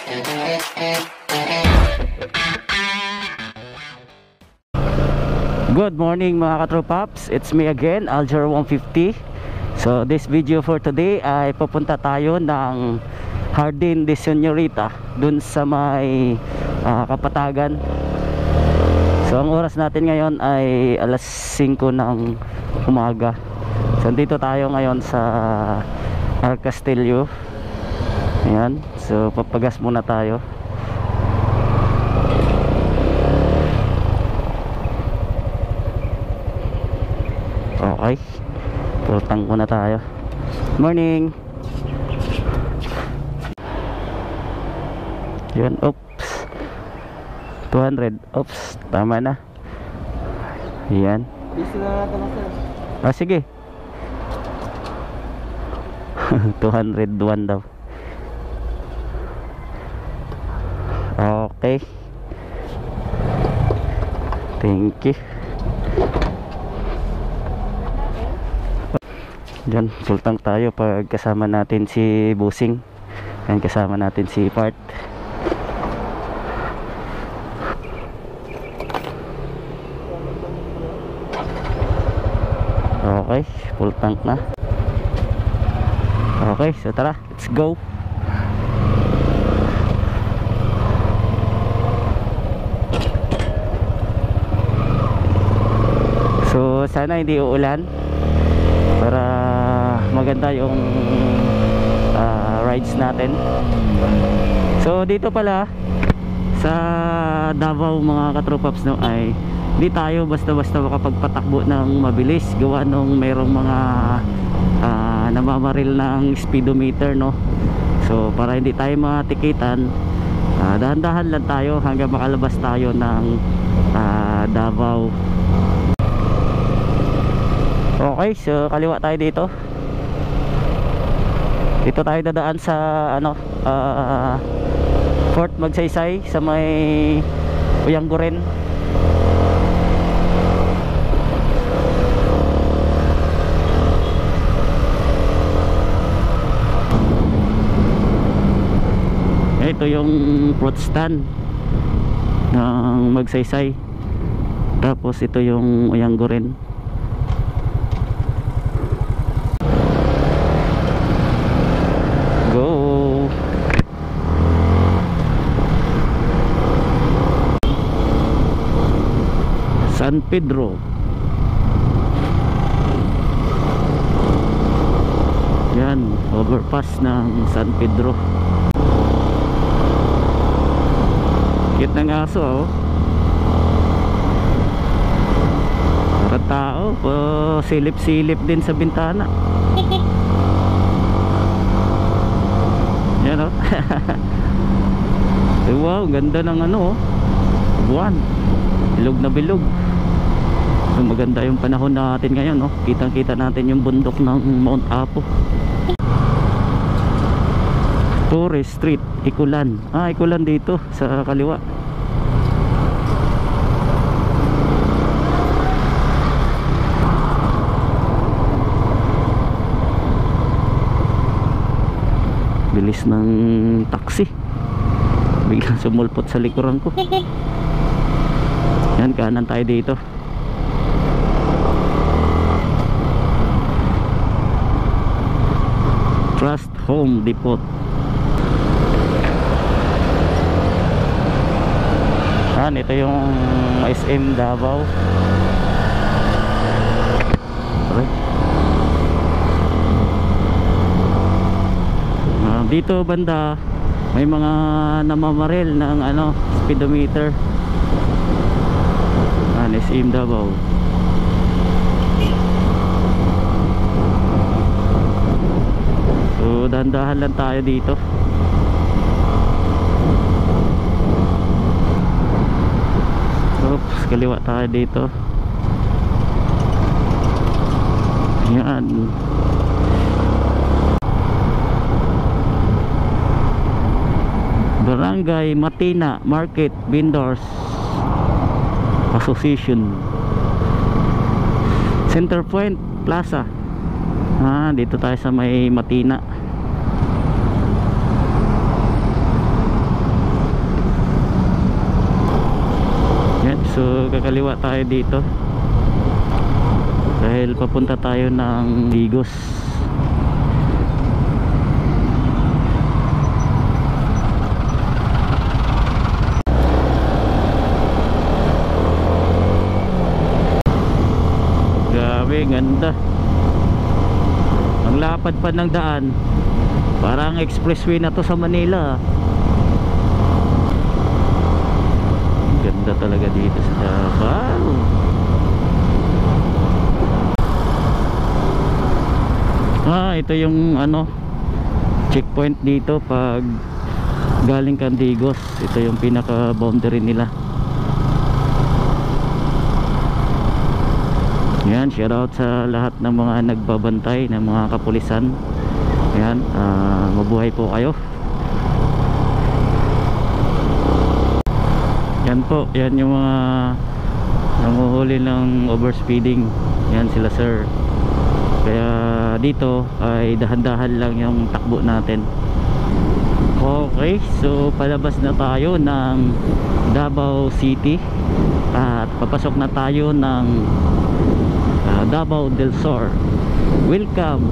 Good morning mga katropaps, it's me again, Alger150. So this video for today ay pupunta tayo ng Jardín de Señorita dun sa may Kapatagan. So ang oras natin ngayon ay alas 5 ng umaga. So dito tayo ngayon sa Arcastillo. Ayan, so papagas muna tayo. Okay, full tank muna tayo. Morning. Yun, oops, 200, oops, tama na. Yan. Sige. 201 daw. Okay, thank you. Diyan, sultang tayo pag kasama natin si Busing. Yan, kasama natin si Part. Okay, full tank na. Okay, so tara, let's go. So sana hindi uulan para maganda yung rides natin. So dito pala sa Davao mga katropaps, no, ay hindi tayo basta-basta makapagpatakbo ng mabilis gawa nung mayroong mga namamaril ng speedometer, no. So para hindi tayo matikitan, dahan-dahan lang tayo hanggang makalabas tayo ng Davao. Okay, so kaliwa tayo dito. Dito tayo dadaan sa Fort Magsaysay sa may Uyangguren. Ito yung fruit stand ng Magsaysay. Tapos ito yung Uyangguren. San Pedro. Yan, overpass ng San Pedro. Cute ng aso, oh. Para tao, silip-silip din sa bintana. Yan, oh. Wow, ganda ng buwan. Bilog na bilog. So, maganda yung panahon natin ngayon, no? Kitang-kita natin yung bundok ng Mount Apo. Torres Street, Ikulan. Ikulan dito sa kaliwa. Bilis ng taxi. Biglang sumulpot sa likuran ko. Yan, kanan tayo dito. Trust Home Depot. Ito yung SM Davao. Dito banda may mga namamaril ng speedometer. SM Davao. So dahan-dahan lang tayo dito. Oops, kaliwa tayo dito. Yan. Barangay Matina Market Vendors Association. Center Point Plaza. Dito tayo sa may Matina. kakaliwa tayo dito dahil papunta tayo ng Digos. Grabe, ganda. Ang lapad pa ng daan, parang expressway na to sa Manila. Ganda talaga dito sa Davao. Ito yung checkpoint dito pag galing kang Digos. Ito yung pinaka boundary nila. Yan, shout out sa lahat ng mga nagbabantay ng mga kapulisan. Yan, mabuhay po kayo. Yan po, yan yung mga nanguhuli ng overspeeding. Yan sila sir. Kaya dito ay dahan-dahan lang yung takbo natin. Okay, so palabas na tayo ng Davao City at papasok na tayo ng Davao del Sur. Welcome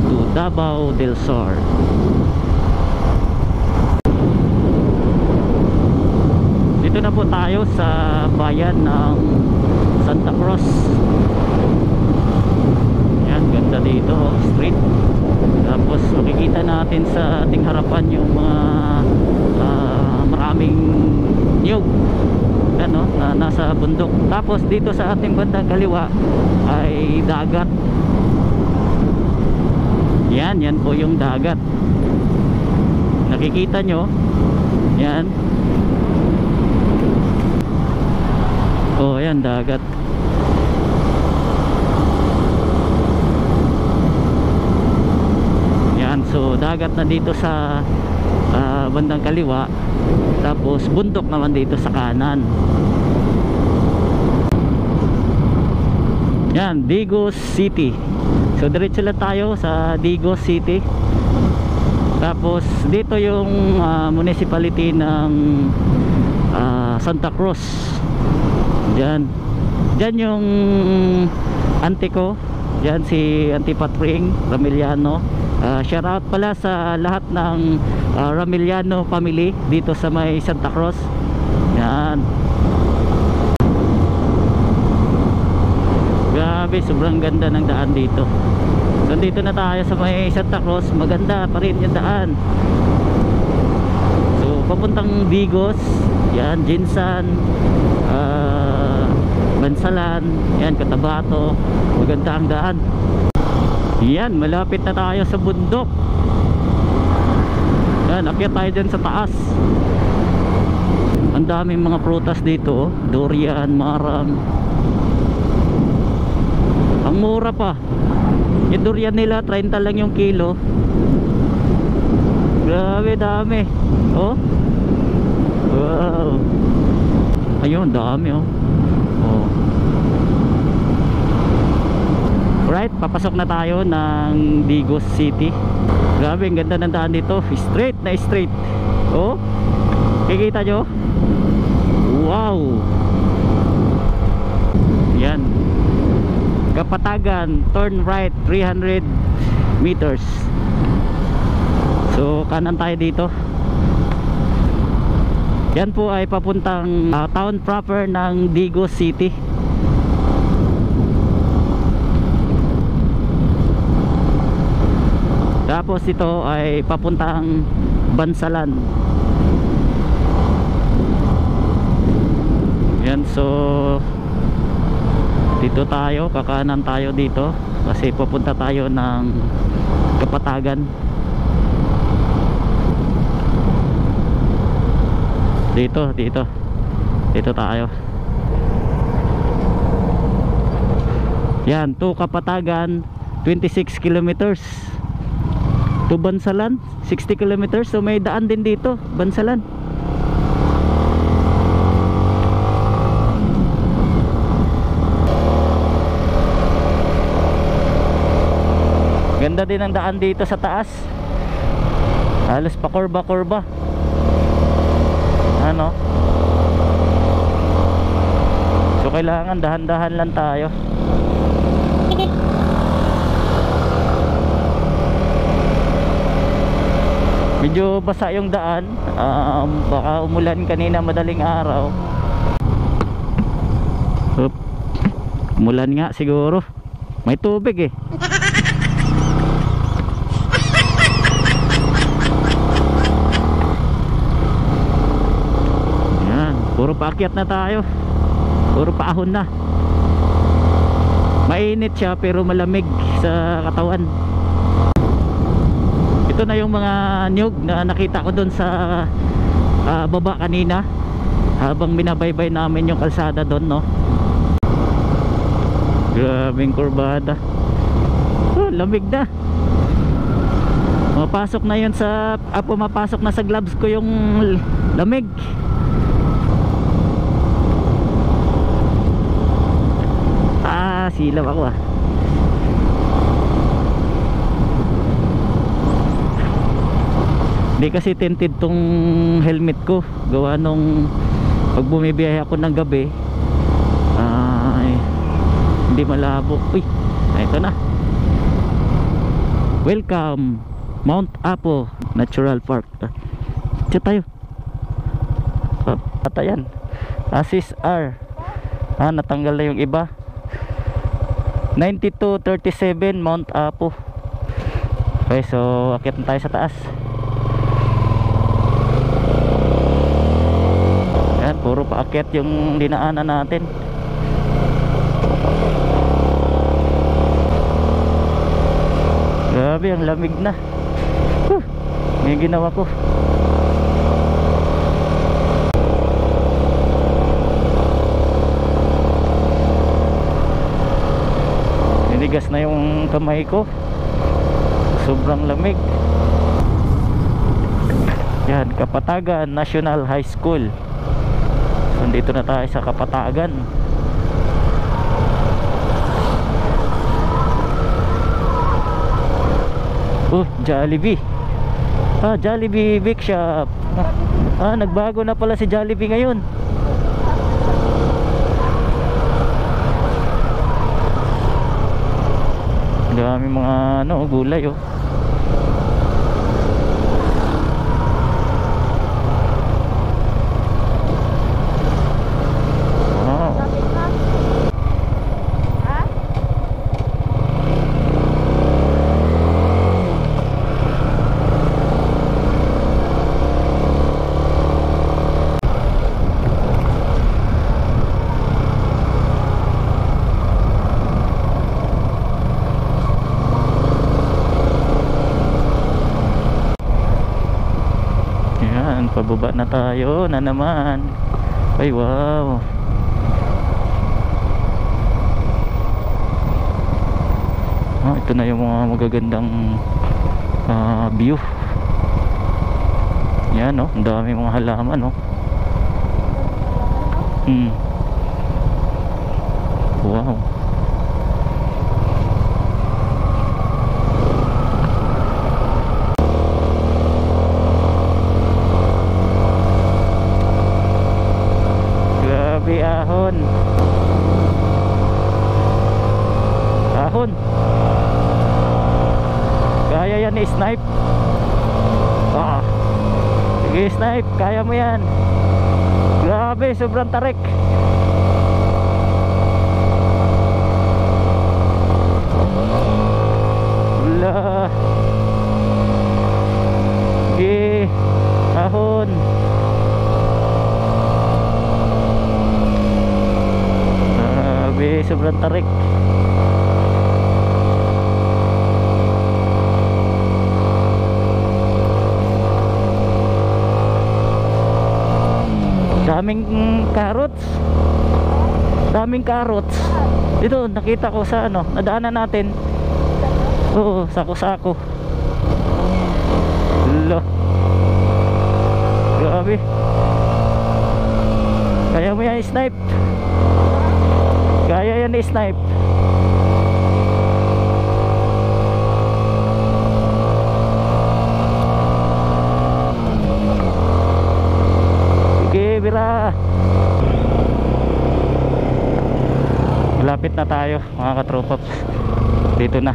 to Davao del Sur. Dito na po tayo sa bayan ng Santa Cruz. Yan, ganda dito, street. Tapos makikita natin sa ating harapan yung mga maraming niyog na nasa bundok. Tapos dito sa ating bandang kaliwa ay dagat. Yan po yung dagat. Nakikita nyo? Yan. Oh, yan dagat. Yan, so dagat na dito sa bandang kaliwa. Tapos bundok naman dito sa kanan. Yan, Digos City. So diretso lang tayo sa Digos City. Tapos dito yung municipality ng Santa Cruz. Diyan yung auntie ko. Diyan si Auntie Patring Ramiliano. Shout out pala sa lahat ng Ramiliano family dito sa may Santa Cruz. Yan. Grabe, sobrang ganda ng daan dito. So dito na tayo sa may Santa Cruz. Maganda pa rin yung daan. So papuntang Digos. Yan, Jinsan, Bansalan, yan, Cotabato. Maganda ang daan. Yan, malapit na tayo sa bundok. Yan, akyat tayo dyan sa taas. Ang daming mga prutas dito, durian, marang. Ang mura pa. Yung durian nila 30 lang yung kilo. Grabe, dami. Oh. Wow. Ayun, dami oh. Oh. Right, papasok na tayo ng Digos City. Grabe, ang ganda ng daan dito. Straight na straight. Oh. Kikita nyo? Wow. Yan. Kapatagan, turn right 300 meters. So kanan tayo dito. Yan po ay papuntang town proper ng Digos City. Tapos ito ay papuntang Bansalan. Yan, so dito tayo, kakanan tayo dito kasi papunta tayo ng Kapatagan. Dito tayo. Yan, to Kapatagan 26 kilometers. To Bansalan 60 kilometers. So may daan din dito, Bansalan. Ganda din ang daan dito sa taas. Halos pa kurba-kurba. Ano? So So kailangan dahan-dahan lang tayo. Medyo basa yung daan, baka umulan kanina madaling araw. Umulan nga siguro. May tubig eh. Yan, puro paakyat na tayo. Puro paahon na. Mainit siya pero malamig sa katawan. Ito na yung mga niyog na nakita ko doon sa baba kanina habang binabaybay namin yung kalsada doon, no. Grabing kurbada. Lamig na. Pumapasok na yun sa pumapasok na sa gloves ko yung lamig. Silaw ako ah. Hindi kasi tinted tong helmet ko, gawa nung pag bumibiyahe ako ng gabi hindi malabo. Uy, ito na. Welcome Mount Apo Natural Park. Diyan tayo. Patayan Assist R. Natanggal na yung iba. 9237 Mount Apo. Okay, so akit na tayo sa taas. Yan, puro paakyat yung dinaanan natin. Grabe, ang lamig na. May ginawa ko. Niligas na yung kamay ko. Sobrang lamig. Yan, Kapatagan National High School. Nandito na tayo sa Kapatagan. Jollibee. Jollibee Bake Shop. Nagbago na pala si Jollibee ngayon. Dami mga gulay oh. Pababa na tayo na naman. Ay wow. Ito na yung mga magagandang view. Yan no, ang dami mga halaman no. Wow. Ahon. Ahon. Kaya yan ni snipe. Sige snipe, kaya mo yan. Grabe, sobrang tarik. Wala. Sige, ahon. Sobrang tarik. Daming carrots. Daming carrots. Dito nakita ko sa nadaanan natin. Oo, sako-sako. Lo. Grabe. Kaya mo yan snipe. Kaya yan i-snipe. Sige, bira. malapit na tayo mga katropaps. Dito na.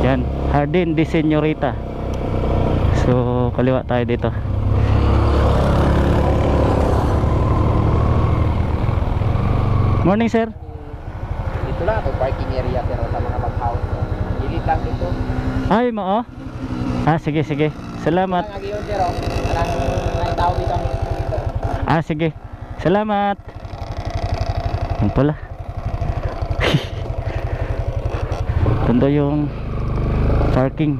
Yan, Jardin de Señorita. So kaliwa tayo dito. Morning sir. Dito lang ito parking area pero sa mga mag-house. Gilid lang dito. Ay mo oh. Sige sige. Salamat. Ang agiyon pero walang tao dito. Sige. Salamat. Yan pala. Tanda yung parking.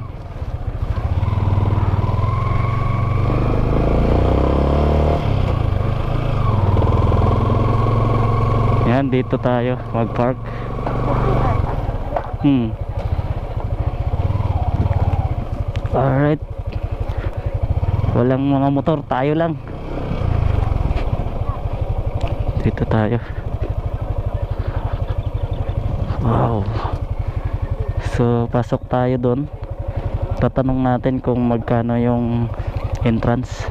Yan, dito tayo mag-park. Alright. Walang mga motor, tayo lang. Dito tayo. Wow. So pasok tayo doon. Tatanong natin kung magkano yung entrance.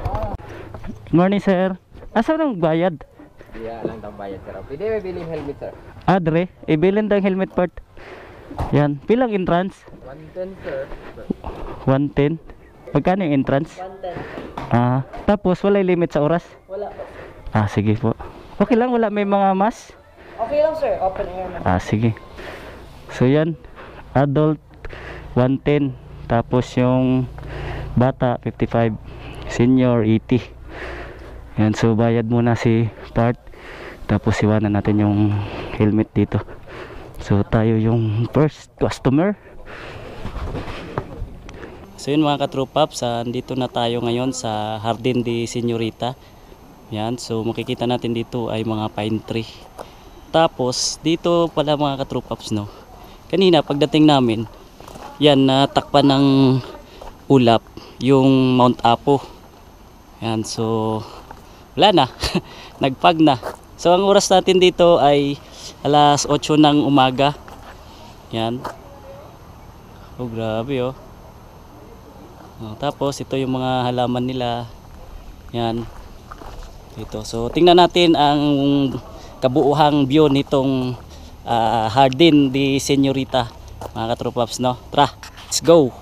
Good morning sir. Asa nang bayad? Iya lang daw bayad sir. Pwede may biling helmet sir. Adre, ibilin daw helmet part. Yan, pilang entrance? 110 sir. 110. Magkano yung entrance? 110. Tapos wala limit sa oras? Wala po. Sige po. Okay lang, wala may mga mas? Okay lang sir, open air man. Sige. So yan, adult 110, tapos yung bata 55, senior 80. Yan, so bayad muna si part, tapos iwanan natin yung helmet dito. So tayo yung first customer. So yun mga katropaps, andito na tayo ngayon sa Jardin de Señorita. Yan, so makikita natin dito ay mga pine tree. Tapos dito pala mga katropaps, no, kanina pagdating namin, yan, natakpan ng ulap yung Mount Apo. Yan, so wala na. Nagpag na. So ang oras natin dito ay alas 8 ng umaga. Yan. Oh grabe oh. Tapos ito yung mga halaman nila. Yan. Dito. So tingnan natin ang kabuuhang view nitong Jardin de Señorita mga katropaps, no? Tara, let's go!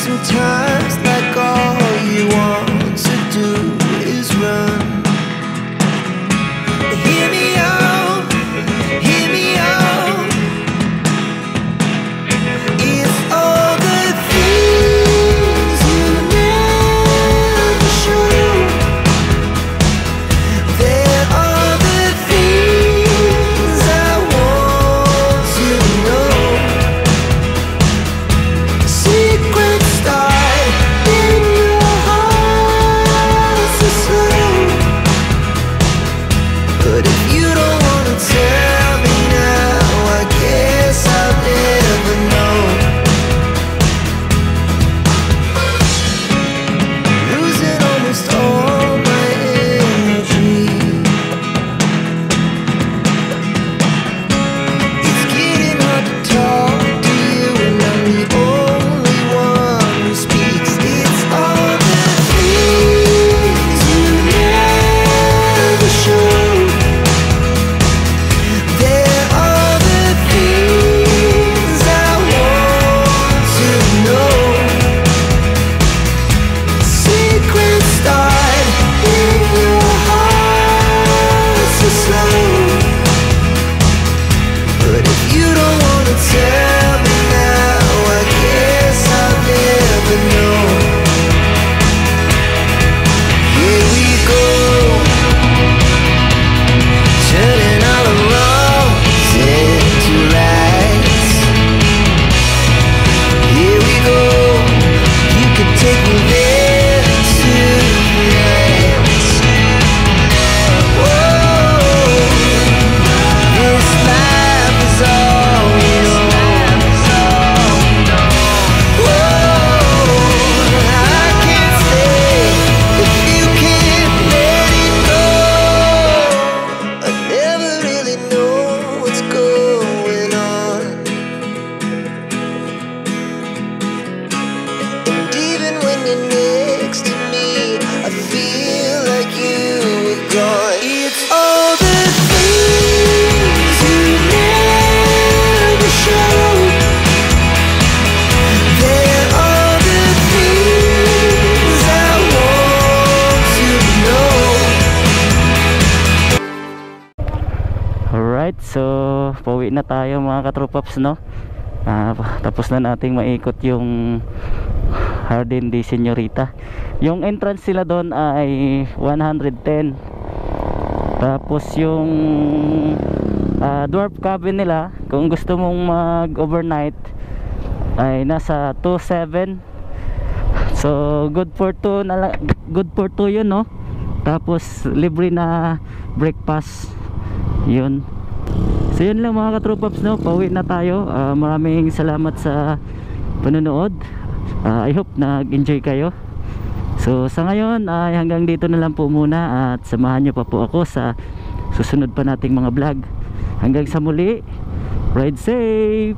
Sometimes like all you want to do is run. Hear me out, pauwi na tayo mga katropaps, no? Tapos na nating maikot yung Jardin de Señorita. Yung entrance sila doon ay 110. Tapos yung dwarf cabin nila, kung gusto mong mag overnight, ay nasa 2.7. So good for 2 yun, no? Tapos libre na breakfast yun. So yun lang mga katropaps, no? Pauwi na tayo. Maraming salamat sa panonood. I hope nag-enjoy kayo. So sa ngayon ay hanggang dito na lang po muna, at samahan nyo pa po ako sa susunod pa nating mga vlog. Hanggang sa muli, ride safe!